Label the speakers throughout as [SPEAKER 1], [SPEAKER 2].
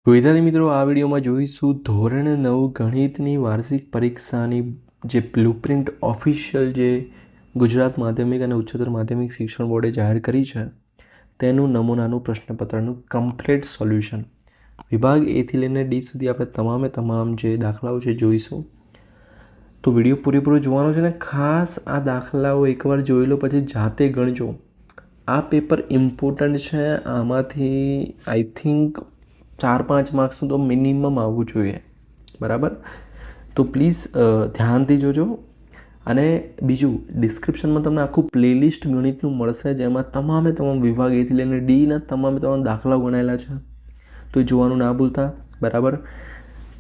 [SPEAKER 1] વિદ્યાર્થી મિત્રો, આ વિડીયોમાં જોઈશું ધોરણ 9 ગણિતની વાર્ષિક પરીક્ષાની જે બ્લુપ્રિન્ટ ઓફિશિયલ જે ગુજરાત માધ્યમિક અને ઉચ્ચતર માધ્યમિક શિક્ષણ બોર્ડે જાહેર કરી છે તેનું નમૂનાનું પ્રશ્નપત્રનું કમ્પ્લીટ સોલ્યુશન વિભાગ એથી લઈને ડી સુધી આપણે તમામ જે દાખલાઓ છે જોઈશું. તો વિડીયો પૂરેપૂરો જોવાનો છે ને ખાસ આ દાખલાઓ એકવાર જોઈ લો પછી જાતે ગણજો. આ પેપર ઇમ્પોર્ટન્ટ છે. આમાંથી આઈ થિંક 4-5 માર્ક્સનું તો મિનિમમ આવવું જોઈએ, બરાબર? તો પ્લીઝ ધ્યાનથી જોજો. અને બીજું, ડિસ્ક્રિપ્શનમાં તમને આખું પ્લેલિસ્ટ ગણિતનું મળશે જેમાં તમામ વિભાગ એથી લઈને ડીના તમામ દાખલાઓ ગણાયેલા છે. તો જોવાનું ના ભૂલતા, બરાબર?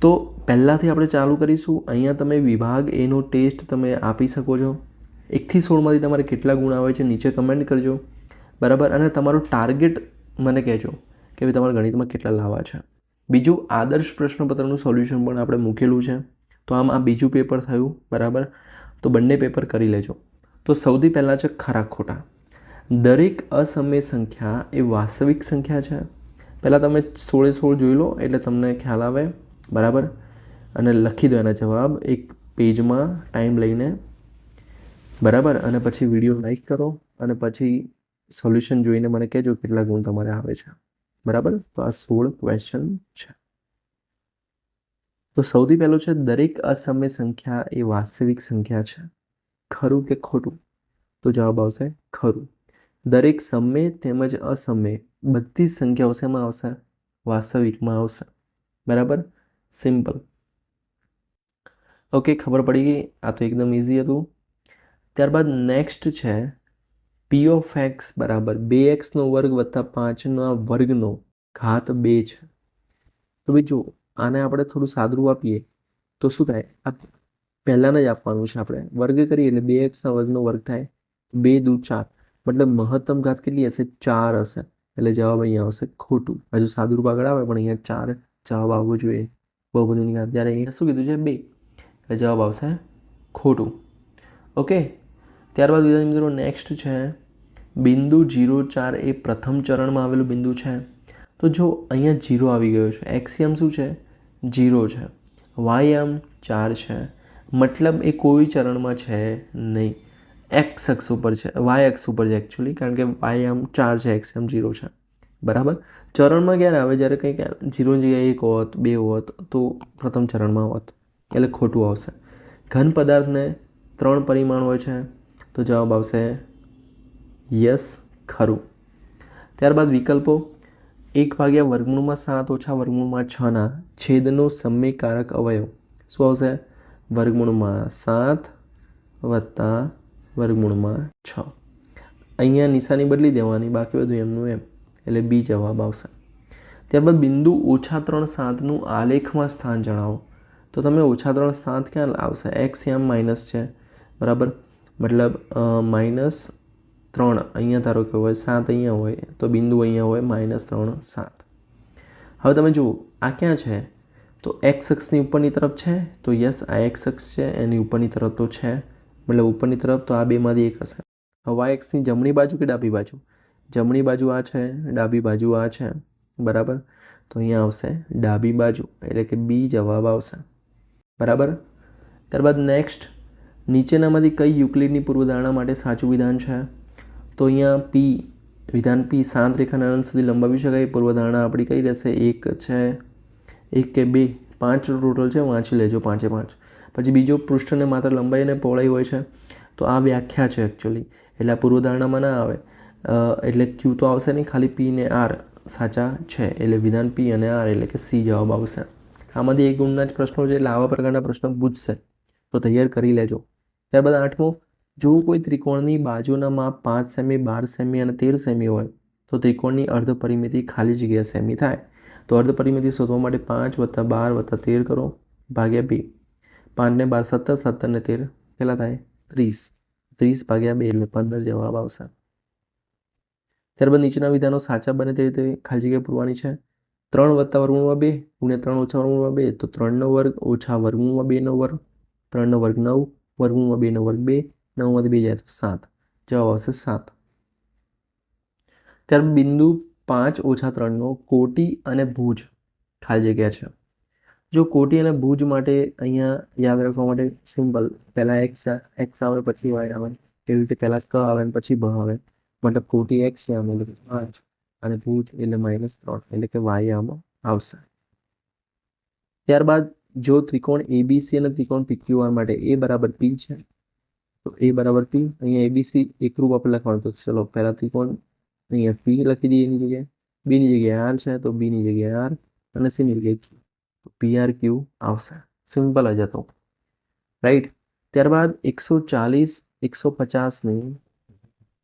[SPEAKER 1] તો પહેલાંથી આપણે ચાલુ કરીશું. અહીંયા તમે વિભાગ એનો ટેસ્ટ તમે આપી શકો છો. 1 થી 16માંથી તમારે કેટલા ગુણ આવે છે નીચે કમેન્ટ કરજો, બરાબર? અને તમારો ટાર્ગેટ મને કહેજો કે ભાઈ તમારા ગણિતમાં કેટલા લાવવા છે. બીજું, આદર્શ પ્રશ્નપત્રનું સોલ્યુશન પણ આપણે મૂકેલું છે. તો આમ આ બીજું પેપર થયું, બરાબર? તો બંને પેપર કરી લેજો. તો સૌથી પહેલાં છે ખરા ખોટા. દરેક અસમય સંખ્યા એ વાસ્તવિક સંખ્યા છે. પહેલાં તમે 16 જોઈ લો એટલે તમને ખ્યાલ આવે, બરાબર? અને લખી દો એના જવાબ એક પેજમાં ટાઈમ લઈને, બરાબર? અને પછી વિડીયો લાઈક કરો અને પછી સોલ્યુશન જોઈને મને કહેજો કેટલા ગુણ તમારે આવે છે, બરાબર? તો આ 16 ક્વેશ્ચન છે. તો સૌથી પહેલો છે દરેક અસમય સંખ્યા એ વાસ્તવિક સંખ્યા છે. ખરું કે ખોટું? તો જવાબ આવશે ખરું. દરેક સમય તેમજ અસમય બધી સંખ્યાઓ શેમાં આવશે? વાસ્તવિકમાં આવશે, બરાબર? સિમ્પલ. ઓકે, ખબર પડી ગઈ. આ તો એકદમ ઇઝી હતું. ત્યારબાદ નેક્સ્ટ છે પી ઓફ એક્સ બરાબર 2x² વત્તા 5 વર્ગનો ઘાત 2 છે. તો ભાઈ જો આને આપણે થોડું સાદરું આપીએ તો શું થાય? આ પહેલાંને જ આપવાનું છે. આપણે વર્ગ કરીએ એટલે 2x વર્ગનો વર્ગ થાય, 2 દુ 4, મતલબ મહત્તમ ઘાત કેટલી હશે? 4 હશે. એટલે જવાબ અહીંયા આવશે ખોટું. હજુ સાદુરૂપ આગળ આવે પણ અહીંયા 4 જવાબ આવવો જોઈએ. બહુપદીની ઘાત ત્યારે અહીંયા શું કીધું છે? 2, એટલે જવાબ આવશે ખોટું. ઓકે. ત્યારબાદ વિદ્યાર્થી મિત્રો નેક્સ્ટ છે બિંદુ 0,4 એ પ્રથમ ચરણમાં આવેલું બિંદુ છે. તો જો અહીંયા 0 આવી ગયો છે, એક્સએમ શું છે? 0 છે, વાયએમ 4 છે, મતલબ એ કોઈ ચરણમાં છે નહીં. એક્સ અક્ષ ઉપર છે, વાય અક્ષ ઉપર છે એકચ્યુઅલી, કારણ કે વાયએમ 4 છે, એક્સએમ 0 છે, બરાબર? ચરણમાં ક્યારે આવે? જ્યારે કંઈક 0 ની જગ્યાએ 1 હોત, 2 હોત તો પ્રથમ ચરણમાં હોત, એટલે ખોટું આવશે. ઘન પદાર્થને 3 પરિમાણ હોય છે, તો જવાબ આવશે યસ, ખરું. ત્યારબાદ વિકલ્પો 1/7 ઓછા વર્ગમૂળમાં 6 છેદનો સમયકારક અવયવ શું આવશે? વર્ગમૂળમાં 7 વત્તા વર્ગમૂળમાં 6. અહીંયા નિશાની બદલી દેવાની, બાકી બધું એમનું એમ, એટલે બી જવાબ આવશે. ત્યારબાદ બિંદુ -3, 7નું આલેખમાં સ્થાન જણાવો. તો તમે -3, 7 ક્યાં આવશે? એક્સએમ માઇનસ છે, બરાબર? મતલબ -3 અહીંયા ધારો કે હોય, 7 અહીંયા હોય, તો બિંદુ અહીંયા હોય -3, 7. હવે તમે જુઓ આ ક્યાં છે? તો એક્સ અક્ષની ઉપરની તરફ છે, તો યસ આ એક્સ અક્ષ છે, એની ઉપરની તરફ તો છે, મતલબ ઉપરની તરફ, તો આ બેમાંથી એક હશે. હવે વાય અક્ષની જમણી બાજુ કે ડાબી બાજુ? જમણી બાજુ આ છે, ડાબી બાજુ આ છે, બરાબર? તો અહીંયા આવશે ડાબી બાજુ, એટલે કે બી જવાબ આવશે, બરાબર? ત્યારબાદ નેક્સ્ટ, નીચેનામાંથી કઈ યુક્લિડની પૂર્વધારણા માટે સાચું વિધાન છે? તો અહીંયા પી, વિધાન પી, શાંત રેખાના અનંત સુધી લંબાવી શકાય. પૂર્વધારણા આપણી કઈ રહેશે? 1 છે, 1 કે 2, 5 ટોટલ છે, વાંચી લેજો 5 એ 5. પછી બીજો, પૃષ્ઠને માત્ર લંબાઈ અને પહોળાઈ હોય છે, તો આ વ્યાખ્યા છે એકચ્યુઅલી, એટલે આ પૂર્વધારણામાં ના આવે, એટલે ક્યુ તો આવશે નહીં, ખાલી પી ને આર સાચા છે, એટલે વિધાન પી અને આર, એટલે કે સી જવાબ આવશે. આમાંથી 1 ગુણના જ પ્રશ્નો છે, એટલે આવા પ્રકારના પ્રશ્નો પૂછશે તો તૈયાર કરી લેજો. ત્યારબાદ 8મો, જો કોઈ ત્રિકોણની બાજુના માપ 5 સેમી, 12 સેમી અને 13 સેમી હોય તો ત્રિકોણની અર્ધ પરિમિતિ ખાલી જગ્યા સેમી થાય. તો અર્ધ પરિમિતિ શોધવા માટે 5 + 12 + 13 કરો ભાગ્યા 2. 5 ને 12 17, 17 ને 13 કેટલા થાય? 30. 30 ભાગ્યા 2 એટલે 15 જવાબ આવશે. ત્યારબાદ નીચેના વિધાનો સાચા બને તે રીતે ખાલી જગ્યા પૂરવાની છે. 3 + વર્ગમૂળમાં 2 ગુણ્યા 3 ઓછા વર્ગમૂળમાં 2, તો 3નો વર્ગ ઓછા વર્ગમૂળમાં 2નો વર્ગ, 3નો વર્ગ 9, વર્ગમૂળમાં 2નો વર્ગ 2, 9માંથી 2 જાય તો 7, જવાબ આવશે 7. ત્યારબાદ બિંદુ 5 - 3નો કોટી અને ભુજ ખાલી જગ્યા છે. જો કોટી અને ભુજ માટે અહીંયા યાદ રાખવા માટે સિમ્પલ પહેલાં એક્સ આવે પછી વાય આવે, એવી રીતે પહેલાં ક આવે અને પછી ભ આવે, મતલબ કોટી એક્સ આવે એટલે 5 અને ભુજ એટલે -3 એટલે કે વાય આમાં આવશે. ત્યારબાદ જો ત્રિકોણ એબીસી અને ત્રિકોણ પીક્યુઆર માટે એ બરાબર પી છે તો એ બરાબર પી, અહીંયા એબીસી એકરૂપ આપણે લખવાનું, તો ચલો પહેલા ત્રિકોણ અહીંયા પી લખી દઈએ એની જગ્યાએ, બીની જગ્યાએ આર છે તો બીની જગ્યાએ આર અને સીની જગ્યાએ ક્યુ, તો પીઆર ક્યુ આવશે. સિમ્પલ જ હતો, રાઈટ. ત્યારબાદ 140 150ની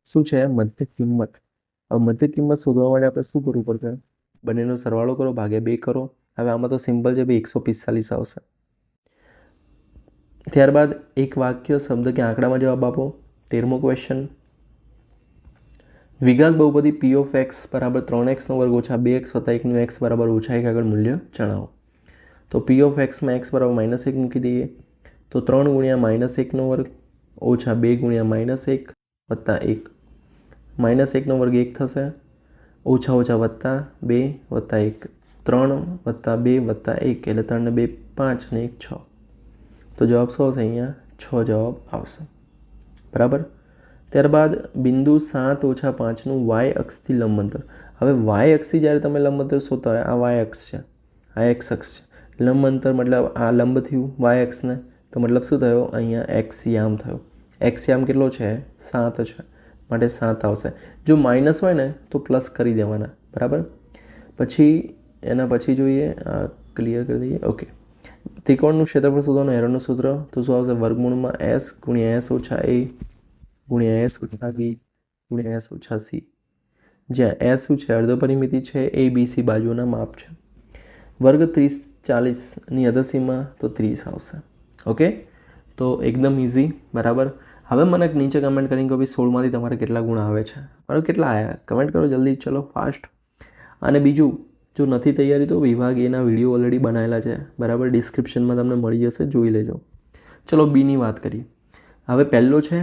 [SPEAKER 1] શું છે મધ્ય કિંમત. હવે મધ્ય કિંમત શોધવા માટે આપણે શું કરવું પડશે? બંનેનો સરવાળો કરો, ભાગ્યા 2 કરો. હવે આમાં તો સિમ્પલ છે ભાઈ 145 આવશે. ત્યારબાદ એક વાક્ય શબ્દ કે આંકડામાં જવાબ આપો. 13મો ક્વેશ્ચન, દ્વિઘાત બહુપદી પી ઓફ એક્સ બરાબર 3x² ઓછા 2x વત્તા 1નું x બરાબર ઓછા 1 આગળ મૂલ્ય જણાવો. તો પી ઓફ એક્સમાં x બરાબર -1 મૂકી દઈએ તો 3 ગુણ્યા -1² ઓછા 2 ગુણ્યા -1 વત્તા 1, -1² 1 થશે, ઓછા ઓછા વત્તા 2 વત્તા 1, 3 વત્તા 2 વત્તા 1 એટલે 3 ને 2 5 ને 1 6. તો જવાબ શું આવશે? અહીંયા 6 જવાબ આવશે, બરાબર. ત્યારબાદ બિંદુ 7 ઓછા 5નું વાય અક્ષથી લંબ અંતર. હવે વાય અક્ષથી જ્યારે તમે લંબ અંતર શોધતા હોય, આ વાય અક્ષ છે, આ એક્સ અક્ષ છે, લંબ અંતર મતલબ આ લંબ થયું વાય અક્ષને, તો મતલબ શું થયો? અહીંયા એક્સ યામ થયો. એક્સ યામ કેટલો છે? 7 છે, માટે 7 આવશે. જો માઇનસ હોય ને તો પ્લસ કરી દેવાના, બરાબર. પછી એના પછી જોઈએ, ક્લિયર કરી દઈએ. ઓકે, ત્રિકોણનું ક્ષેત્રફળ શોધવાનું હેરોનનું સૂત્ર તો શું આવશે? વર્ગમૂળમાં એસ ગુણ્યા એસ ઓછા એ ગુણ્યા એસ ઓછા બી ગુણ્યા એસ ઓછા સી, જ્યાં એસ શું છે? અર્ધ પરિમિતિ છે, એ બી સી બાજુના માપ છે. વર્ગ 30 40ની અધસીમાં તો 30 આવશે. ઓકે, તો એકદમ ઇઝી, બરાબર. હવે મને નીચે કમેન્ટ કરીને કે ભાઈ 16માંથી તમારે કેટલા ગુણ આવે છે, બરાબર, કેટલા આવ્યા કમેન્ટ કરો જલ્દી, ચલો ફાસ્ટ. અને બીજું, જો નથી તૈયારી તો વિભાગ એના વિડીયો ઓલરેડી બનાવેલા છે, બરાબર, ડિસ્ક્રિપ્શનમાં તમને મળી જશે, જોઈ લેજો. ચલો બીની વાત કરીએ. હવે પહેલો છે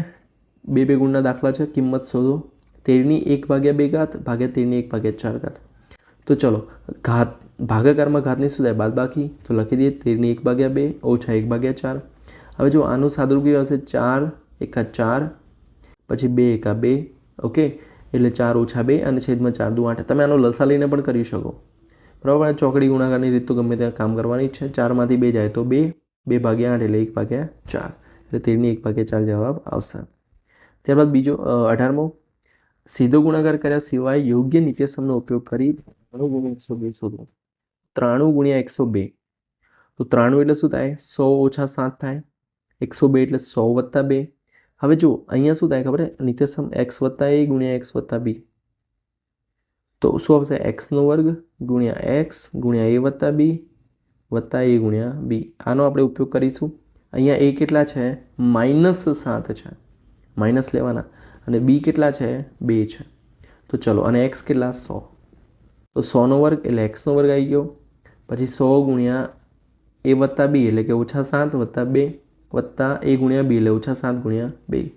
[SPEAKER 1] 2 ગુણના દાખલા છે, કિંમત શોધો. 13ની 1/2 ભાગ્યા 13ની 1/4. તો ચલો ઘાત ભાગાકારમાં ઘાતની શું થાય? બાદબાકી, તો લખી દઈએ 13ની 1/2 ઓછા 1/4. હવે જો આનું સાદુરૂપ કેવું હશે? 4 એકા 4 પછી 2 એકા 2, ઓકે, એટલે 4 ઓછા 2 અને છેદમાં 4 દુ 8. તમે આનો લસા લઈને પણ કરી શકો, બરાબર. ચોકડી ગુણાકારની રીત તો ગમે ત્યાં કામ કરવાની જ છે. 4માંથી 2 જાય તો 2, 2/8 એટલે 1/4, એટલે 13ની 1/4 જવાબ આવશે. ત્યારબાદ બીજો 18મો, સીધો ગુણાકાર કર્યા સિવાય યોગ્ય નિત્યસમનો ઉપયોગ કરી 102 શોધો. 93 ગુણ્યા 102, તો 93 એટલે શું થાય? 100 ઓછા 7 થાય, 102 એટલે 100 વત્તા 2. હવે જો અહીંયા શું થાય ખબર? નિત્યસમ x વત્તા a ગુણ્યા x વત્તા b, તો શું આવશે? x² ગુણ્યા x ગુણ્યા a વત્તા b વત્તા a ગુણ્યા b. આનો આપણે ઉપયોગ કરીશું. અહીંયા a કેટલા છે? -7 છે, માઇનસ લેવાના, અને b કેટલા છે? 2 છે. તો ચલો, અને x કેટલા? 100, તો 100² એટલે x² આવી ગયો, પછી 100 ગુણ્યા a વત્તા b એટલે કે ઓછા 7 વત્તા 2 વત્તા a ગુણ્યા b એટલે ઓછા 7 ગુણ્યા 2.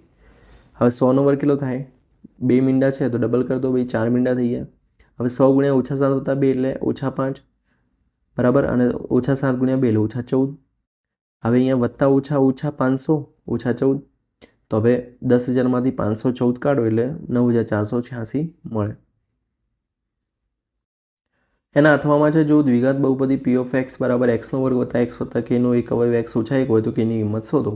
[SPEAKER 1] હવે 100² કેટલો થાય? 2 મીંડા છે તો ડબલ કરી દો ભાઈ, 4 મીંડા થઈ ગયા. હવે 100 ગુણ્યા ઓછા 7 વત્તા 2 એટલે ઓછા 5, બરાબર, અને ઓછા 7 ગુણ્યા 2 એટલે ઓછા 14. હવે અહીંયા વત્તા ઓછા ઓછા 500 ઓછા 14, તો હવે 10,000માંથી 514 કાઢો એટલે 9,486 મળે. એના અથવામાં છે, જો દ્વિઘાત બહુપદી પી ઓફ એક્સ બરાબર x² વત્તા x વત્તા kનો એક અવયવ x ઓછા 1 હોય તો kની કિંમત શોધો.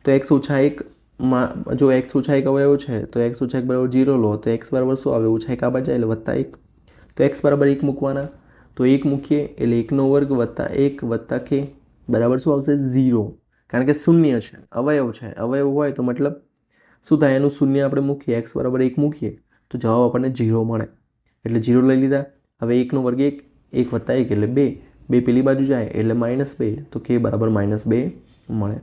[SPEAKER 1] તો x ઓછા 1માં જો x ઓછા 1 અવયવ છે તો x ઓછા 1 બરાબર 0 લો તો x બરાબર શું આવે? ઓછા 1 આ બાજુ જાય એટલે વત્તા 1, તો x બરાબર 1 મૂકવાના, તો 1 મૂકીએ એટલે 1² વત્તા 1 વત્તા k બરાબર શું આવશે? 0, કારણ કે શૂન્ય છે, અવયવ છે, અવયવ હોય તો મતલબ શું થાય? એનું શૂન્ય આપણે મૂકીએ, x બરાબર 1 મૂકીએ તો જવાબ આપણને 0 મળે, એટલે 0 લઈ લીધા. હવે 1² 1, 1 વત્તા 1 એટલે 2, 2 પેલી બાજુ જાય એટલે -2, તો k બરાબર -2 મળે.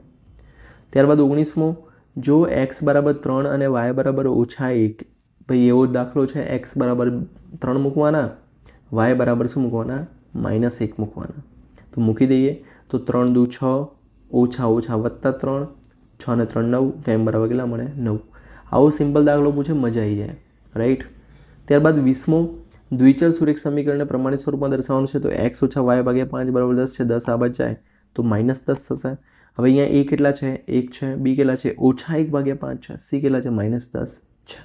[SPEAKER 1] ત્યારબાદ 19મો, જો x બરાબર 3 અને y બરાબર ઓછા 1, ભાઈ એવો દાખલો છે, x બરાબર 3 મૂકવાના, y બરાબર શું મૂકવાના? -1 મૂકવાના. તો મૂકી દઈએ, તો 3 દુ 6 ઓછા ઓછા વત્તા 3, 6 ને 3 9, તો m બરાબર કેટલા મળે? 9. આવો સિમ્પલ દાખલો પૂછે, મજા આવી જાય, રાઈટ. ત્યારબાદ 20મો, દ્વિચલ સુરેખ સમીકરણને પ્રમાણિત સ્વરૂપમાં દર્શાવવાનું છે તો x - y / 5 = 10 છે. 10 આ બાજુ જાય તો -10 થશે. હવે અહીંયા a કેટલા છે? 1 છે. b કેટલા છે? -1 / 5 છે. c કેટલા છે? -10 છે.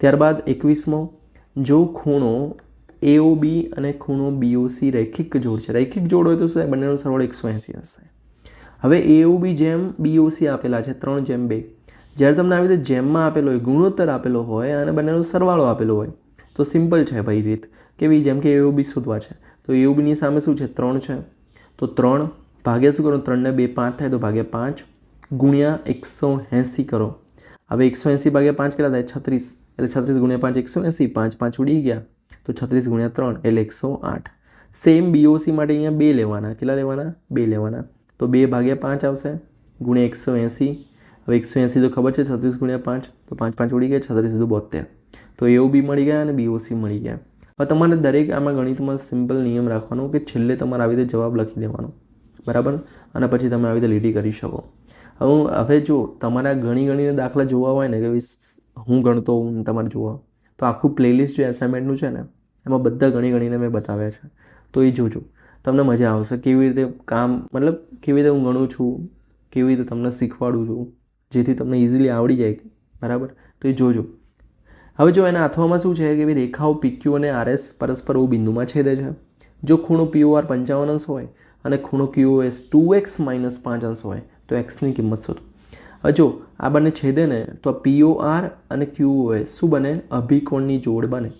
[SPEAKER 1] ત્યારબાદ 21મો, જો ખૂણો AOB અને ખૂણો BOC રૈખિક જોડ છે. રૈખિક જોડ હોય તો શું થાય? બંનેનો સરવાળો 180 હશે. હવે AOB જેમ BOC આપેલા છે 3:2. જ્યારે તમને આવી રીતે જેમમાં આપેલો હોય, ગુણોત્તર આપેલો હોય અને બંનેનો સરવાળો આપેલો હોય તો સિમ્પલ છે ભાઈ રીત. કેવી? જેમ કે AOB શોધવા છે તો AOBની સામે શું છે? 3 છે. તો 3 ભાગ્યા શું કરો? 3 ને 2 5 થાય તો ભાગ્યા 5 ગુણ્યા 180 કરો. હવે 180 ભાગ્યા 5 કેટલા થાય? 36. એટલે 36 ગુણ્યા 5 180. 5 5 ઉડી ગયા તો 36 ગુણ્યા 3 એટલે 108. સેમ BOC માટે અહીંયા 2 લેવાના. કેટલા લેવાના? 2 લેવાના. તો 2 ભાગ્યા 5 આવશે ગુણ્યા 180. હવે 180 તો ખબર છે 36 ગુણ્યા 5 તો 5 5 ઉડી ગયા. 36 × 72. તો AOB મળી ગયા અને BOC મળી ગયા. હવે તમારે દરેક આમાં ગણિતમાં સિમ્પલ નિયમ રાખવાનો કે છેલ્લે તમારે આવી રીતે જવાબ લખી દેવાનો, બરાબર, અને પછી તમે આવી રીતે લીટી કરી શકો. હવે જો તમારા ગણીને દાખલા જોવા હોય ને કે હું ગણતો હું તમારે જોવા તો આખું પ્લેલિસ્ટ જે એસાઇનમેન્ટનું છે ને એમાં બધા ગણીને મેં બતાવ્યા છે. તો એ જોજો, તમને મજા આવશે. કેવી રીતે કામ, મતલબ કેવી રીતે હું ગણું છું, કેવી રીતે તમને શીખવાડું છું જેથી તમને ઇઝીલી આવડી જાય, બરાબર. તો એ જોજો. હવે જો એના અથવામાં શું છે કે રેખાઓ PQ અને RS પરસ્પર O બિંદુમાં છેદે છે. જો ખૂણો POR 55 અંશ હોય અને ખૂણો QOS 2x - 5 અંશ હોય તો xની કિંમત શોધો. હવે જો આ બંને છેદે ને તો POR અને QOS શું બને? અભિકોણની જોડ બને.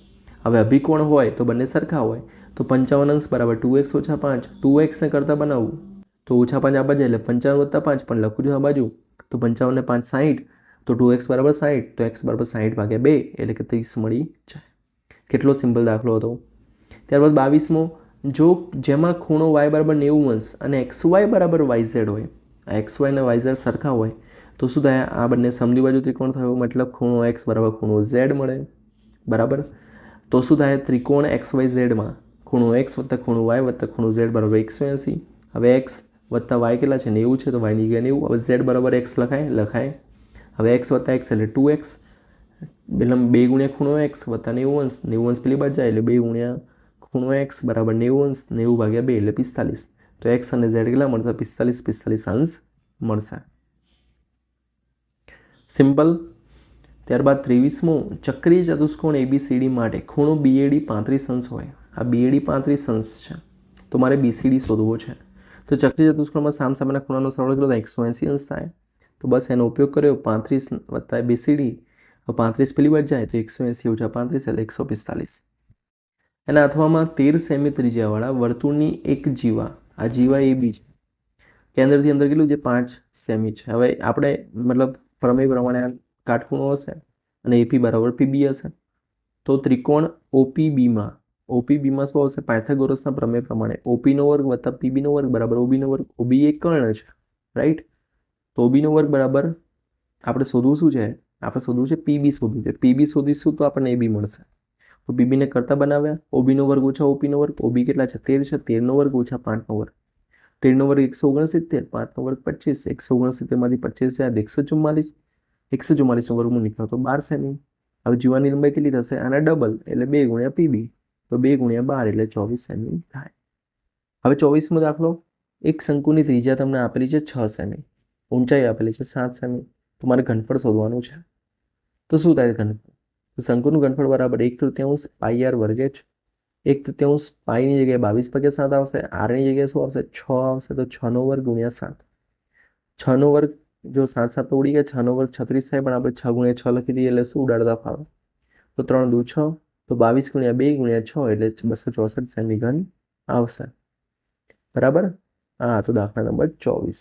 [SPEAKER 1] હવે અભિકોણ હોય તો બંને સરખા હોય તો 55 અંશ બરાબર 2x - 5. 2x ને કરતાં બનાવવું તો -5 આ બાજુ એટલે 55 + 5 પણ લખું છું આ બાજુ તો 55 ને 5 60 તો 2x = 60 તો x = 60/2 એટલે કે 30 મળી જાય. કેટલો સિમ્પલ દાખલો હતો. ત્યારબાદ 22મો, જો જેમાં ખૂણો y = 90 અંશ અને xy = yz હોય, આ xy અને yz સરખા હોય તો શું થાય? આ બંને સમદ્વિ બાજુ ત્રિકોણ થયો, મતલબ ખૂણો x = ખૂણો z મળે, બરાબર. તો શું થાય? ત્રિકોણ XYZમાં ખૂણો x + ખૂણો y + ખૂણો z = 180. હવે x + y કેટલા છે? 90 છે તો y ની જગ્યાએ 90. હવે z = x લખાય. હવે x + x એટલે 2x, એટલે 2 ગુણ્યા ખૂણો x + 90 અંશ. 90 અંશ પેલી બાજુ જાય એટલે 2 ગુણ્યા ખૂણો x = 90 અંશ. 90/2 એટલે 45. તો x અને z કેટલા મળશે? 45 અંશ મળશે. સિમ્પલ. ત્યારબાદ 23મો, ચક્રીય ચતુષ્કોણ ABCD માટે ખૂણો BAD 35 અંશ હોય. આ BAD 35 અંશ છે તો મારે BCD શોધવો છે. તો ચક્રીય ચતુષ્કોણમાં સામસામેના ખૂણાનો સરવાળો કેટલો થાય? 180 અંશ થાય. તો બસ એનો ઉપયોગ કર્યો. 35 + BCD. 35 પેલી બાજુ જાય તો 180 - 35 એટલે 145. એના અથવામાં 13 સેમી ત્રિજ્યાવાળા વર્તુળની એક જીવા, આ જીવા AB છે, કેન્દ્રથી અંદર કેટલું છે? 5 સેમી છે. હવે આપણે મતલબ પ્રમેય પ્રમાણે કાટખૂણો હશે અને AP = PB હશે તો ત્રિકોણ OPBમાં શું આવશે? પાયથાગોરસના પ્રમેય પ્રમાણે OP² + PB² = OB². OB એક કર્ણ છે, રાઈટ. તો OB² બરાબર આપણે શોધવું શું છે? આપણે શોધવું છે PB શોધવું છે. PB શોધીશું તો આપણને AB મળશે. તો PB ને કરતા બનાવ્યા. OB² - OP². OB કેટલા છે? 13 છે. 13² - 5². 13² 169, 5² 25. 169માંથી 25 જાય 144. 144 વર્ગમૂળ નીકળ્યો તો 12 સેમી. હવે જીવાની લંબાઈ કેટલી થશે? આના ડબલ એટલે 2 ગુણ્યા PB. તો 2 ગુણ્યા 12 એટલે 24 સેમી થાય. હવે 24મો દાખલો, એક શંકુની ત્રિજ્યા તમને આપેલી છે 6 સેમી, ઊંચાઈ આપેલી છે 7 સેમી. તમારે ઘનફળ શોધવાનું છે. તો શું થાય ઘનફળ? તો શંકુનું ઘનફળ બરાબર 1/3 πr વર્ગ h. 1/3 પાઈની જગ્યાએ 22/7 આવશે. આરની જગ્યાએ શું આવશે? 6 આવશે. તો 6² ગુણ્યા 7. 6² જો 7 7 તો ઉડી ગયા. 6² 36 થાય પણ આપણે 6 ગુણ્યા 6 લખી દઈએ એટલે શું ઉડાડતા ફાવે. તો 3 × 2 = 6. તો 22 ગુણ્યા 2 ગુણ્યા 6 એટલે 264 સેમી ઘન આવશે, બરાબર. હા, તો દાખલા નંબર 24.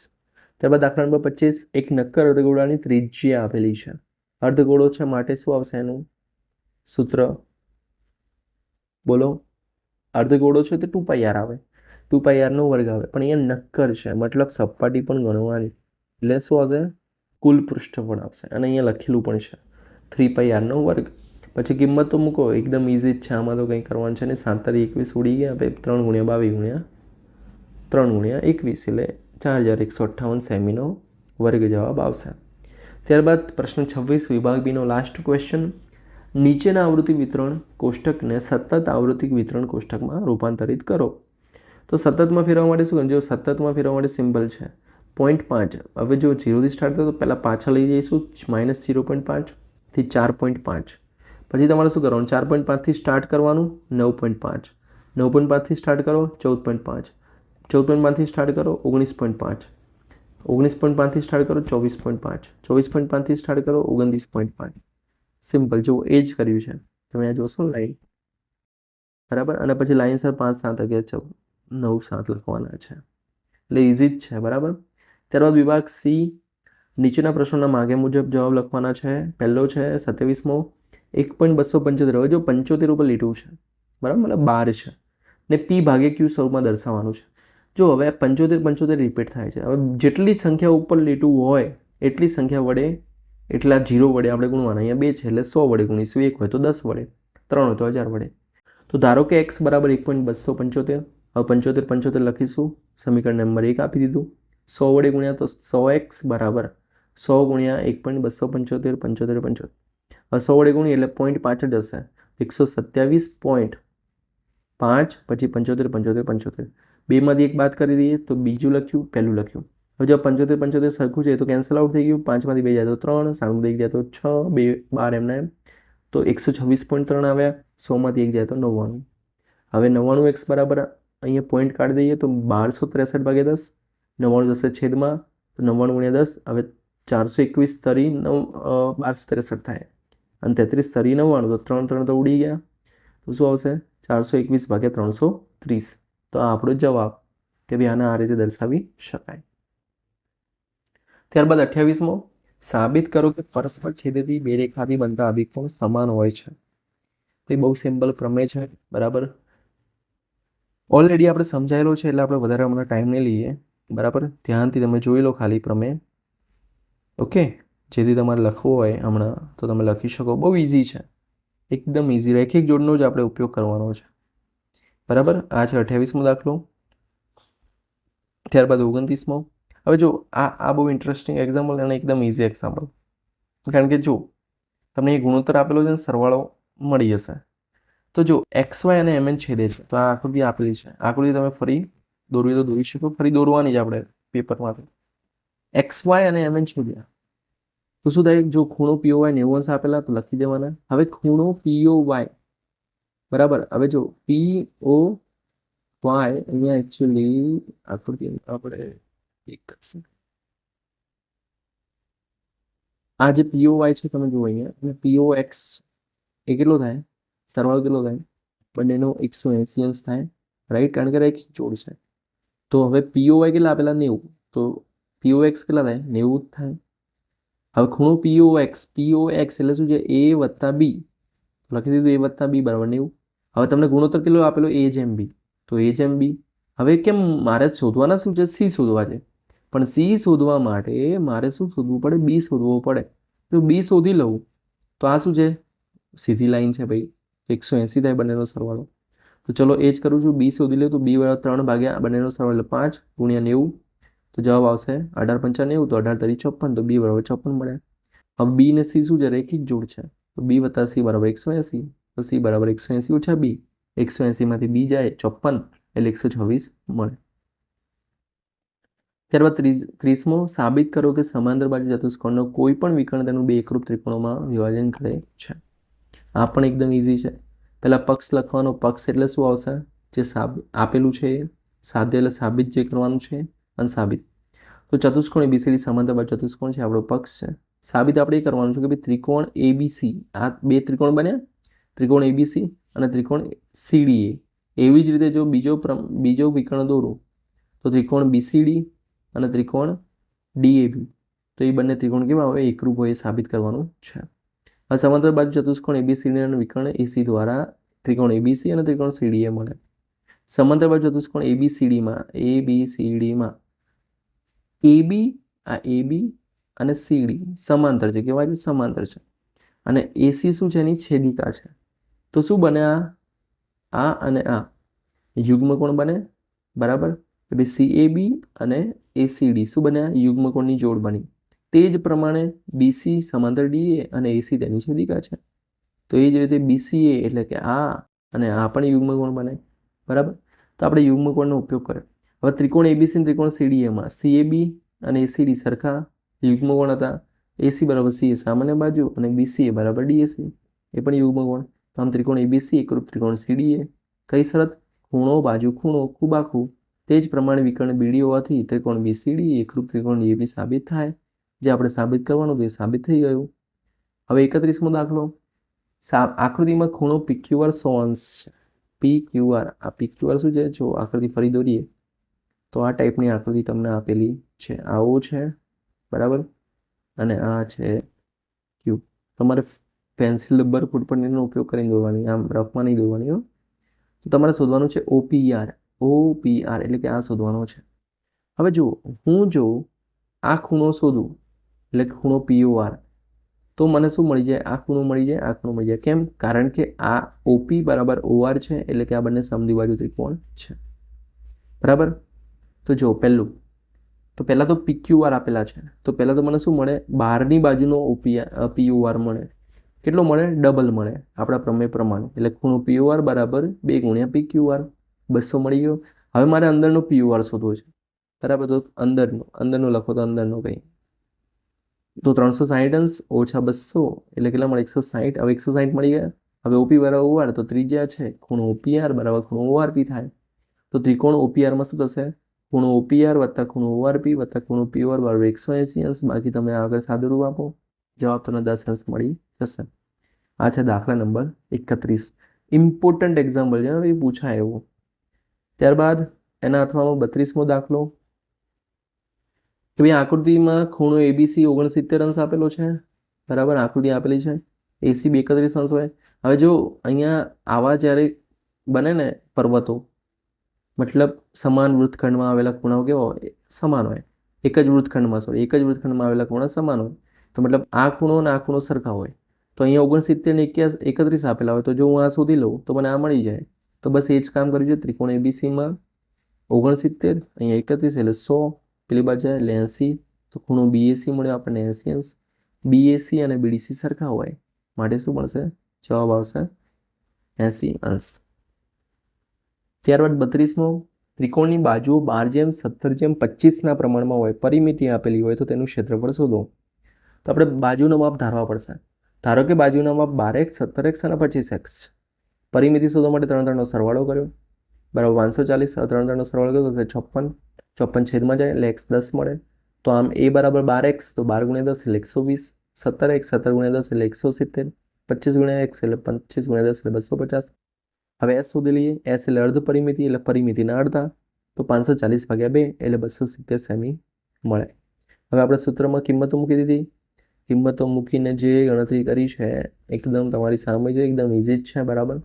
[SPEAKER 1] ત્યારબાદ દાખલા નંબર 25, એક નક્કર અર્ધગોળાની ત્રિજ્યા આપેલી છે. અર્ધગોળો છે માટે શું આવશે એનું સૂત્ર? બોલો. અર્ધગોળો છે તો 2πr આવે. 2πr² આવે પણ અહીંયા નક્કર છે મતલબ સપાટી પણ ગણવાની એટલે શું આવશે? કુલ પૃષ્ઠફળ આવશે. અને અહીંયા લખેલું પણ છે 3πr². પછી કિંમત તો મૂકો, એકદમ ઇઝી જ છે, આમાં તો કંઈ કરવાનું છે ને. 7 × 21 ઉડી ગયા. 3 × 22 × 3 × 21 એટલે 4158 સેમીનો વર્ગ જવાબ આવશે. ત્યારબાદ પ્રશ્ન 26 વિભાગ બીનો લાસ્ટ ક્વેશ્ચન. નીચેના આવૃત્તિ વિતરણ કોષ્ટકને સતત આવૃત્તિ વિતરણ કોષ્ટકમાં રૂપાંતરિત કરો. તો સતતમાં ફેરવવા માટે શું કરવું? જો સતતમાં ફેરવવા માટે સિમ્પલ છે 0.5. હવે જો 0થી સ્ટાર્ટ થાય તો પહેલાં પાછા લઈ જઈશું -0.5 થી 4.5. પછી તમારે શું કરવાનું? 4.5થી સ્ટાર્ટ કરવાનું 9.5. 9.5થી સ્ટાર્ટ કરો 14.5. 14.5થી સ્ટાર્ટ કરો 19.5. 19.5થી સ્ટાર્ટ કરો 24.5. 24.5થી સ્ટાર્ટ કરો 29.5. સિમ્પલ. જો એ જ કર્યું છે તમે આ જોશો લાઈન, બરાબર. અને પછી લાઇનસર 5 7 11 9 7 લખવાના છે, એટલે ઇઝી જ છે, બરાબર. ત્યારબાદ વિભાગ સી, નીચેના પ્રશ્નોના માગે મુજબ જવાબ લખવાના છે. પહેલો છે 27મો 1.275. હવે જો 75 ઉપર લીટું છે, બરાબર, મતલબ 12 છે ને પી ભાગે ક્યુ સ્વરૂપમાં દર્શાવવાનું છે. જો હવે 75 રિપીટ થાય છે. હવે જેટલી સંખ્યા ઉપર લીટું હોય એટલી સંખ્યા વડે, એટલા 0 વડે આપણે ગુણવાના. અહીંયા 2 છે એટલે 100 વડે ગુણીશું, 1 હોય તો 10 વડે, 3 હોય તો 1000 વડે. તો ધારો કે x બરાબર 1.275. હવે 75 લખીશું, સમીકરણ નંબર 1 આપી દીધું. 100 વડે ગુણ્યા તો 100x બરાબર 100 ગુણ્યા 1.275 75. હવે 100 વડે ગુણીએ એટલે 0.5 જ હશે, 127.5. પછી 75 બેમાંથી એક બાદ કરી દઈએ તો બીજું લખ્યું, પહેલું લખ્યું. હવે જો 75 સરખું છે તો કેન્સલ આઉટ થઈ ગયું. 5માંથી 2 જાય તો 3, 7માંથી 1 જાય તો 6, 2 12 એમના એમ, તો 126.3 આવ્યા. 100માંથી 1 જાય તો 99. હવે 99x બરાબર અહીંયા પોઈન્ટ કાઢી દઈએ તો 1263 ભાગ્યા 10, 99 જશે છેદમાં, તો 99 ગુણ્યા 10. હવે 421 તરી 1263 થાય અને 33 તરી 99, તો 3 તો ઉડી ગયા. તો શું આવશે? 421 ભાગ્યા 330. તો આ આપણો જવાબ કે ભાઈ આને આ રીતે દર્શાવી શકાય. ત્યારબાદ 28મો, સાબિત કરો કે પરસ્પર છેદેથી બે રેખાથી બનતા અભિકોણ સમાન હોય છે. એ બહુ સિમ્પલ પ્રમેય છે, બરાબર. ઓલરેડી આપણે સમજાયેલો છે એટલે આપણે વધારે હમણાં ટાઈમ નહીં લઈએ, બરાબર. ધ્યાનથી તમે જોઈ લો ખાલી પ્રમેય, ઓકે. જેથી તમારે લખવું હોય હમણાં તો તમે લખી શકો. બહુ ઇઝી છે, એકદમ ઇઝી. રેખિક જોડનો જ આપણે ઉપયોગ કરવાનો છે, બરાબર. આ છે 28મો દાખલો. ત્યારબાદ 29મો. હવે જો આ બહુ ઇન્ટરેસ્ટિંગ એક્ઝામ્પલ અને એકદમ ઇઝી એક્ઝામ્પલ, કારણ કે જો તમને એ ગુણોત્તર આપેલો છે ને સરવાળો મળી જશે. તો જો XY અને MN છેદે છે, તો આ આકૃતિ આપેલી છે. આકૃતિ તમે ફરી દોરવી તો દોરી શકો, ફરી દોરવાની જ આપણે પેપરમાંથી. XY અને MN છેદ્યા તો શું થાય? જો ખૂણો POY 90 આપેલા તો લખી દેવાના. હવે ખૂણો POY બરાબર, હવે જો POY અહીંયા એકચ્યુઅલી આકૃતિ આપણે એક આ જે POY છે તમે જુઓ અહીંયા, અને POX એ કેટલો થાય? સરવાળો કેટલો થાય? બંનેનો 180 અંશ થાય, રાઈટ, કારણ કે રેખિક જોડ છે. તો હવે POY કેટલા આપેલા? 90, તો POX કેટલા થાય? 90 જ થાય. હવે ખૂણો POX એટલે શું છે? A વત્તા B, લખી દીધું A વત્તા B બરાબર 90. હવે તમને ગુણોત્તર કેટલો આપેલો? A/B, તો A/B. હવે કેમ મારે શોધવાના શું છે? C શોધવા છે, પણ C શોધવા માટે મારે શું શોધવું પડે? B શોધવો પડે. તો B શોધી લઉં તો આ શું છે? સીધી લાઈન છે ભાઈ, 180 થાય બંનેનો સરવાળો. તો ચલો એ જ કરું છું. B શોધી લઉં તો B બરાબર 3 ભાગ્યા બંનેનો સરવાળો એટલે 5 ગુણ્યા 90, તો જવાબ આવશે 18 × 5 = 90, તો 18 તરી 54, તો B બરાબર 56 મળે. હવે B ને C શું છે? રેખિક જોડ છે, તો B વત્તા C બરાબર 180, તો C બરાબર 180 ઓછા B, 180માંથી B જાય 54 એટલે 126 મળે. ત્યારબાદ 30મો, સાબિત કરો કે સમાંતર બાજુ ચતુષ્કોણનો કોઈ પણ વિકર્ણ તેનું બે એકરૂપ ત્રિકોણોમાં વિભાજન કરે છે. આ પણ એકદમ ઇઝી છે. પહેલા પક્ષ લખવાનો. પક્ષ એટલે શું આવશે? જે આપેલું છે સાધ્ય, એટલે સાબિત જે કરવાનું છે, અને સાબિત. તો ચતુષ્કોણ ABCD સમાંતર બાજુ ચતુષ્કોણ છે, આપણો પક્ષ છે. સાબિત આપણે એ કરવાનું છે કે ભાઈ ત્રિકોણ ABC, આ બે ત્રિકોણ બન્યા, ત્રિકોણ ABC અને ત્રિકોણ CDA. એવી જ રીતે જો બીજો વિકર્ણ દોરું તો ત્રિકોણ BCD અને ત્રિકોણ DAB, તો એ બંને ત્રિકોણ કેવા હોય? એકરૂપ હોય, એ સાબિત કરવાનું છે. હવે સમાંતર બાજુ ચતુષ્કોણ ABCD અને વિકર્ણ AC દ્વારા ત્રિકોણ ABC અને ત્રિકોણ CDA મળે. સમાંતર બાજુ ચતુષ્કોણ ABCDમાં AB, આ AB અને CD સમાંતર છે, કેવા છે? સમાંતર છે. અને AC શું છે? એની છેદિકા છે. તો શું બને? આ અને આ યુગ્મકોણ બને, બરાબર. CAB અને ACD શું બન્યા? યુગ્મકોણની જોડ બની. તે જ પ્રમાણે BC સમાંતર DA અને AC તેની છેદિકા છે. તો એ જ રીતે BCA એટલે કે આ અને આ પણ યુગ્મકોણ બને, બરાબર. તો આપણે યુગ્મકોણનો ઉપયોગ કર્યો. હવે ત્રિકોણ ABC અને ત્રિકોણ CDAમાં CAB અને ACD સરખા યુગ્મકોણ હતા. AC બરાબર CA સામાન્ય બાજુ અને BCA બરાબર DAC એ પણ યુગ્મકોણ. તો આમ ત્રિકોણ ABC એકરૂપ ત્રિકોણ CDA. કઈ શરત? ખૂણો બાજુ ખૂણો ખૂબ આખું. તે જ પ્રમાણે વિકર્ણ BD હોવાથી ત્રિકોણ BCD એકરૂપ ત્રિકોણ DAB સાબિત થાય. જે આપણે સાબિત કરવાનું હતું એ સાબિત થઈ ગયું. હવે 31મો દાખલો. આકૃતિમાં ખૂણો PQR 100 અંશ છે. PQR આ PQR શું છે? જો આકૃતિ ફરી દોરીએ તો આ ટાઈપની આકૃતિ તમને આપેલી છે. આવો છે, બરાબર, અને આ છે Q. તમારે પેન્સિલ રબર ફૂટપટ્ટીનો ઉપયોગ કરીને દોરવાની, આમ રફમાં નહીં દોરવાની હો. તો તમારે શોધવાનું છે OPR. OPR એટલે કે આ શોધવાનો છે. હવે જુઓ, હું જો આ ખૂણો શોધું એટલે ખૂણો POR, તો મને શું મળી જાય? આ ખૂણો મળી જાય, આ ખૂણો મળી જાય. કેમ? કારણ કે આ OP બરાબર OR છે, એટલે કે આ બંને સમદ્વિબાજુ ત્રિકોણ છે, બરાબર. તો જો પહેલું તો PQR આપેલા છે, તો પહેલાં તો મને શું મળે? બહારની બાજુનો POR મળે. કેટલો મળે? ડબલ મળે આપણા પ્રમેય પ્રમાણે. એટલે ખૂણો POR બરાબર 2 ગુણ્યા PQR, 200 મળી ગયો. હવે મારે અંદરનો POR શોધવો છે, બરાબર. તો અંદરનો લખો તો અંદરનો કંઈ તો 360 અંશ ઓછા 200 એટલે કેટલા મળે? 160. હવે 160 મળી ગયા. હવે OP બરાબર OR, તો ત્રિજ્યા છે ખૂણો OPR બરાબર ખૂણો ORP થાય. તો ત્રિકોણ OPRમાં શું થશે? ખૂણો OPR વત્તા ખૂણો ORP વત્તા ખૂણો POR બરાબર 180 અંશ. બાકી તમે આગળ સાદુરૂપ આપો, જવાબ તમને 10 અંશ મળી જશે. આ છે દાખલા નંબર 31. ઇમ્પોર્ટન્ટ એક્ઝામ્પલ છે, એ પૂછાય એવું. ત્યારબાદ એના અથવામાં 32મો દાખલો કે ભાઈ આકૃતિમાં ખૂણો ABC 69 અંશ આપેલો છે, બરાબર. આકૃતિ આપેલી છે, AC 32 અંશ હોય. હવે જો અહીંયા આવા જ્યારે બને ને પર્વતો, મતલબ સમાન વૃત્તખંડમાં આવેલા ખૂણાઓ કેવા હોય? સમાન હોય. એક જ વૃત્તખંડમાં આવેલા ખૂણા સમાન હોય. તો મતલબ આ ખૂણો અને આ ખૂણો સરખા હોય. તો અહીંયા 69 ને 31 આપેલા હોય. તો જો હું આ શોધી લઉં તો મને આ મળી જાય. તો બસ એ જ કામ કર્યું છે. ત્રિકોણ ABCમાં 69, અહીંયા 31 એટલે 100, પેલી બાજુ એટલે 80. તો ખૂણો BAC મળ્યો આપણને 80 અંશ. BAC અને BDC સરખા હોય માટે શું મળશે? જવાબ આવશે 80 અંશ. ત્યારબાદ 32મો, ત્રિકોણની બાજુઓ 12:17:25 પ્રમાણમાં હોય, પરિમિતિ આપેલી હોય તો તેનું ક્ષેત્રફળ શોધો. તો આપણે બાજુનો માપ ધારવા પડશે. ધારો કે બાજુના માપ 12x, 17x અને 25x. પરિમિતિ શોધવા માટે 3 3નો સરવાળો કર્યો, બરાબર 540. 3 3નો સરવાળો કર્યો તો 56. 54 છેદમાં જાય એટલે x 10 મળે. તો આમ a બરાબર 12x, તો 12 × 10 એટલે 120. 17x, 17 × 10 એટલે 170. 25 × x એટલે 25 × 10 એટલે 250. હવે S શોધી લઈએ. S એટલે અર્ધ પરિમિતિ એટલે પરિમિતિના અડધા. તો 540/2 એટલે 270 સેમી મળે. હવે આપણે સૂત્રમાં કિંમતો મૂકી દીધી. કિંમતો મૂકીને જે ગણતરી કરી છે એકદમ તમારી સામે છે, એકદમ ઇઝી જ છે, બરાબર.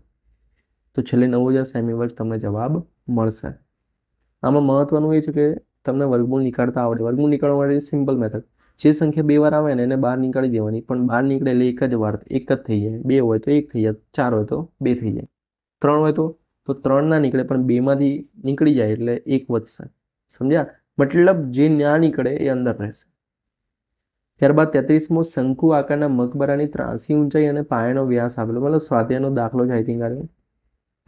[SPEAKER 1] તો છેલ્લે 9000 સેમી વર્ગ તમને જવાબ મળશે. આમાં મહત્વનું એ છે કે તમને વર્ગમૂળ નીકાળતા આવડે. વર્ગમૂળ નીકાળવા માટે સિમ્પલ મેથડ, જે સંખ્યા 2 વાર આવે ને એને બહાર નીકાળી દેવાની. પણ બહાર નીકળે એટલે એક જ વાર એક જ થઈ જાય. 2 હોય તો 1 થઈ જાય, 4 હોય તો 2 થઈ જાય, 3 હોય તો 3 ના નીકળે પણ 2માંથી નીકળી જાય એટલે 1 વધશે. સમજ્યા? મતલબ જે ના નીકળે એ અંદર રહેશે. ત્યારબાદ 33મો, શંકુ આકારના મકબરાની 83 ઊંચાઈ અને પાયાનો વ્યાસ આપેલો. મતલબ સ્વાધ્યાયનો દાખલો છે, આઈ થિંક આ,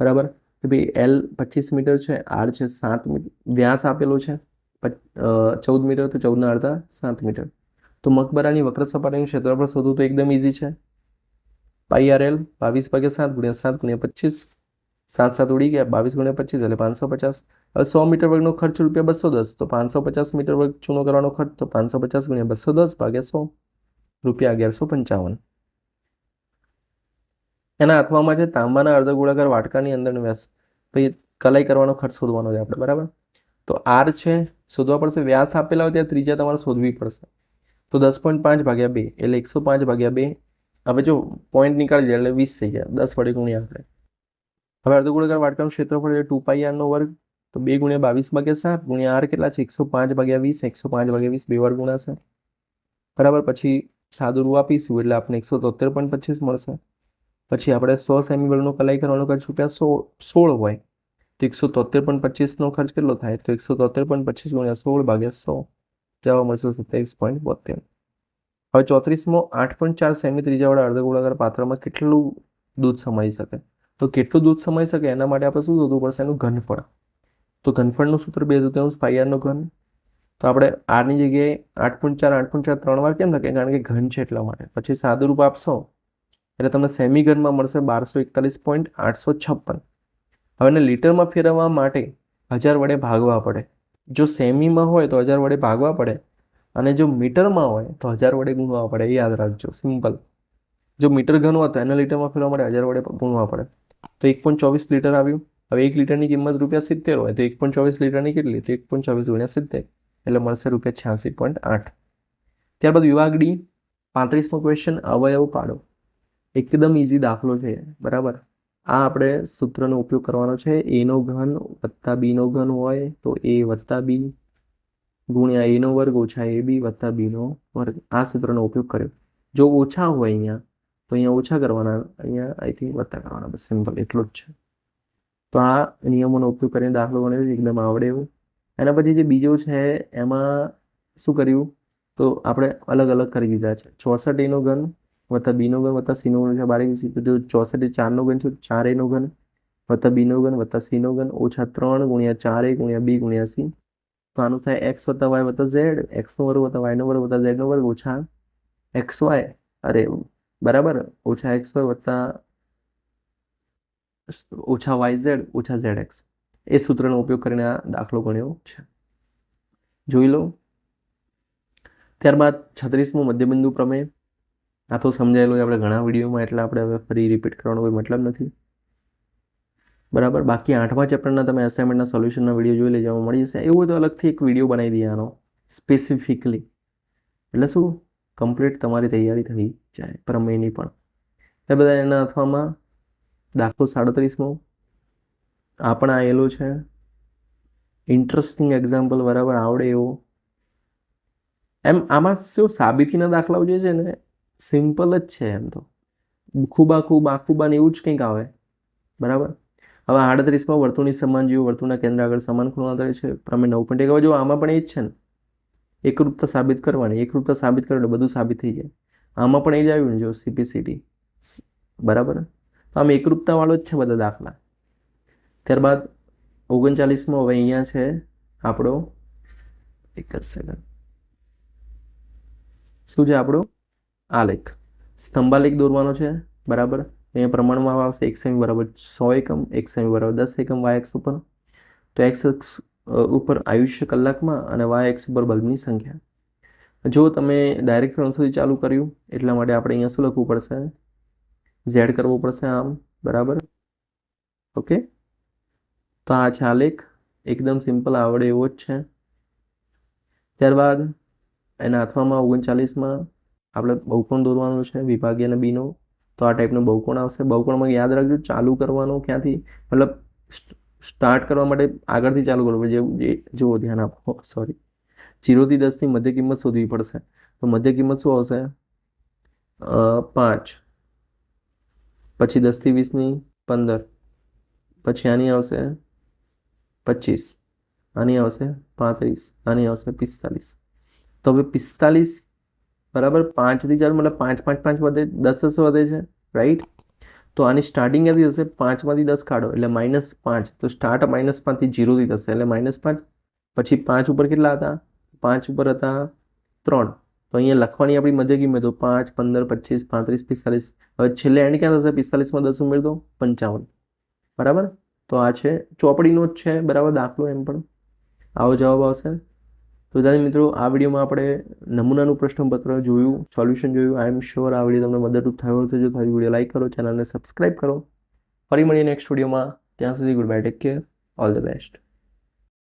[SPEAKER 1] બરાબર. કે ભાઈ L 25 મીટર છે, R છે 7 મીટર, વ્યાસ આપેલો છે 14 મીટર, તો 14 ના અડધા 7 મીટર. તો મકબરાની વક્ર સપાટીનું ક્ષેત્રફળ શોધવું તો એકદમ ઇઝી છે. πRL 22/7 × 7 × 25. 7 7 ઉડી ગયા, 22 × 25 એટલે 550. હવે 100 મીટર વર્ગનો ખર્ચ ₹210. તો 550 મીટર વર્ગ ચૂનો કરવાનો ખર્ચ, તો 550 × 210 / 100 ₹1155. એના અથવામાં છે તાંબાના અર્ધગોળાકાર વાટકાની અંદરનો વ્યાસ. પછી કલાઈ કરવાનો ખર્ચ શોધવાનો છે આપણે, બરાબર. તો R છે શોધવા પડશે. વ્યાસ આપેલા હોય ત્યાં ત્રિજ્યા તમારે શોધવી પડશે. તો 10.5/2 એટલે 105/2. હવે જો પોઈન્ટ નીકાળી દે એટલે 20 થઈ ગયા. 10 વડે ગુણ્યા આપણે. હવે અર્ધગોળાકાર વાટકાનું ક્ષેત્રફળ એટલે 2πr² તો 2 × 22/7 × R કેટલા છે? 105/20. 105/20 2 વાર ગુણાશે, બરાબર. પછી સાદું રૂપ આપીશું એટલે આપણે 173.25 મળશે. પછી આપણે 100 સેમી વર્ગનો કલાઈ કરવાનો ખર્ચ ₹16 હોય તો 173.25નો ખર્ચ કેટલો થાય? તો 173.25 × 16/100 જવાબ મળશે 27.72. હવે 34મો, 8.4 સેમી ત્રિજ્યાવાળા અર્ધગોળાકાર પાત્રમાં કેટલું દૂધ સમાઈ શકે. તો કેટલું દૂધ સમાઈ શકે એના માટે આપણે શું શોધવું પડશે? એનું ઘનફળ. તો ઘનફળનું સૂત્ર 2/3 પાઈ આરનો ઘન. તો આપણે આરની જગ્યાએ 8.4 8.4 3 વાર કેમ લખીએ? કારણ કે ઘન છે એટલા માટે. પછી સાદુરૂપ આપશો એટલે તમને સેમી ઘનમાં મળશે 1241.856. હવે એને લીટરમાં ફેરવવા માટે 1000 વડે ભાગવા પડે. જો સેમીમાં હોય તો 1000 વડે ભાગવા પડે, અને જો મીટરમાં હોય તો 1000 વડે ગુણવા પડે. એ યાદ રાખજો, સિમ્પલ. જો મીટર ઘન હોય તો એને લીટરમાં ફેરવવા માટે 1000 વડે ગુણવા પડે. તો 1.24 લીટર આવ્યું. હવે 1 લીટરની કિંમત ₹70 હોય તો 1.24 લીટરની કેટલી? તો 1.24 × 70 એટલે મળશે ₹86.8. ત્યારબાદ વિભાગ ડી 35મો ક્વેશ્ચન, અવયવ પાડો. એકદમ ઇઝી દાખલો છે, બરાબર. આ આપણે સૂત્રનો ઉપયોગ કરવાનો છે. એનો ઘન વત્તા બીનો ઘન હોય તો એ વત્તા બી ગુણ્યા એનો વર્ગ ઓછા એ બી વત્તા બીનો વર્ગ. આ સૂત્રનો ઉપયોગ કર્યો. જો ઓછા હોય અહીંયા તો અહીંયા ઓછા કરવાના, અહીંયા અહીંથી વત્તા કરવાના. બસ સિમ્પલ એટલું જ છે. તો આ નિયમોનો ઉપયોગ કરીને દાખલો ગણ્યો છે, એકદમ આવડે એવું. એના પછી જે બીજો છે એમાં શું કર્યું? તો આપણે અલગ અલગ કરી દીધા છે. 64 એનો ઘન વત્તા બીનો ઘન વત્તા સીનો ઘન. બારીક તો જો 64 એ 4નો ઘન છે, 4 એનો ઘન વત્તા બીનો ઘન વત્તા સીનો ઘન ઓછા 3 × 4a × b × c. તો આનું થાય x વત્તા y વત્તા z, x નો વર્ગ વત્તા y નો વર્ગ વત્તા z નો વર્ગ ઓછા xy, અરે બરાબર, ઓછા xy વત્તા ઓછા yz ઓછા zx. એ સૂત્રનો ઉપયોગ કરીને આ દાખલો ગણ્યો છે. જોઈ લો. ત્યારબાદ 36મો મધ્યબિંદુ પ્રમેય. આ તો સમજાયેલું આપણે ઘણા વિડીયોમાં, એટલે આપણે હવે ફરી રિપીટ કરવાનો કોઈ મતલબ નથી, બરાબર. બાકી 8મા ચેપ્ટરના તમે અસાઇનમેન્ટના સોલ્યુશનના વિડીયો જોઈ લેજો, મળી જશે. એવું તો અલગથી એક વિડીયો બનાવી દઈએ આનો સ્પેસિફિકલી, એટલે શું કમ્પ્લીટ તમારી તૈયારી થઈ જાય પ્રમેયની પણ. એ બધા એના અથવામાં દાખલો 37મો આ પણ આવેલો છે. ઇન્ટરેસ્ટિંગ એક્ઝામ્પલ, બરાબર, આવડે એવો. એમ આમાં શું સાબિતીના દાખલાઓ જે છે ને સિમ્પલ જ છે. એમ તો બાખુબા ને એવું જ કંઈક આવે, બરાબર. હવે 38માં વર્તુળની સમાન જીવો વર્તુળના કેન્દ્ર આગળ સમાન ખૂણો આંતરે છે. પ્રમેય 9.1. હવે જો આમાં પણ એ જ છે ને, એકરૂપતા સાબિત કરવાની. એકરૂપતા સાબિત કરો એટલે બધું સાબિત થઈ જાય. આમાં પણ એ જ આવ્યું ને, જો CPCT, બરાબર. તો આમ એકરૂપતા વાળો જ છે બધા દાખલા. ત્યારબાદ 39મો હવે અહીંયા છે આપણો, એક જ સેકન્ડ, શું છે આપણો આલેખ. સ્તંભાલેખ દોરવાનો છે, બરાબર. અહીંયા પ્રમાણમાં આવશે 1 સેમી બરાબર 100 એકમ, 1 સેમી બરાબર 10 એકમ y અક્ષ ઉપર. તો x અક્ષ ઉપર આયુષ્ય કલાકમાં અને y અક્ષ ઉપર બલ્બની સંખ્યા. જો તમે ડાયરેક્ટ 300થી ચાલુ કર્યું એટલા માટે આપણે અહીંયા શું લખવું પડશે? z કરવો પડશે આમ, બરાબર. ઓકે. તો આ છે આલેખ, એકદમ સિમ્પલ, આવડે એવો જ છે. ત્યારબાદ એના અથવામાં 39માં આપણે બહુકોણ દોરવાનું છે, વિભાગીય અને બીનો. તો આ ટાઈપનો બહુકોણ આવશે. બહુકોણમાં યાદ રાખજો ચાલુ કરવાનું ક્યાંથી, મતલબ સ્ટાર્ટ કરવા માટે આગળથી ચાલુ કરવું. જુઓ, ધ્યાન આપો, સોરી. 0 થી 10ની મધ્ય કિંમત શોધવી પડશે. તો મધ્ય કિંમત શું આવશે? 5. પછી 10 થી 20ની 15. પછી આની આવશે 25. આની આવશે 35. આની આવશે 45. તો હવે 45, બરાબર, 5 થી 4 મતલબ 5 5 5 વધે, 10 10 વધે છે, રાઈટ. તો આની સ્ટાર્ટિંગ ક્યાંથી થશે? 5માંથી 10 કાઢો એટલે -5. તો સ્ટાર્ટ -5 થી 0 થી થશે એટલે -5. પછી 5 ઉપર કેટલા હતા? 5 ઉપર હતા 3. તો અહીંયા લખવાની આપણી મધ્ય કિંમત તો 5 15 25 35 45. હવે છેલ્લે એન્ડ ક્યાં થશે? 45માં 10 ઉમેર દો, 55, બરાબર. તો આ છે ચોપડીનો જ છે, બરાબર, દાખલો. એમ પણ આવો જવાબ આવશે. તો વિદ્યાર્થી મિત્રો, આ વિડીયોમાં આપણે નમૂનાનું પ્રશ્નપત્ર જોયું, સોલ્યુશન જોયું. આઈ એમ શ્યોર આ વિડીયો તમને મદદરૂપ થયો હશે. જો થયું, વિડીયો લાઈક કરો, ચેનલને સબસ્ક્રાઈબ કરો. ફરી મળીએ નેક્સ્ટ વિડીયોમાં. ત્યાં સુધી good bye, take care, all the best.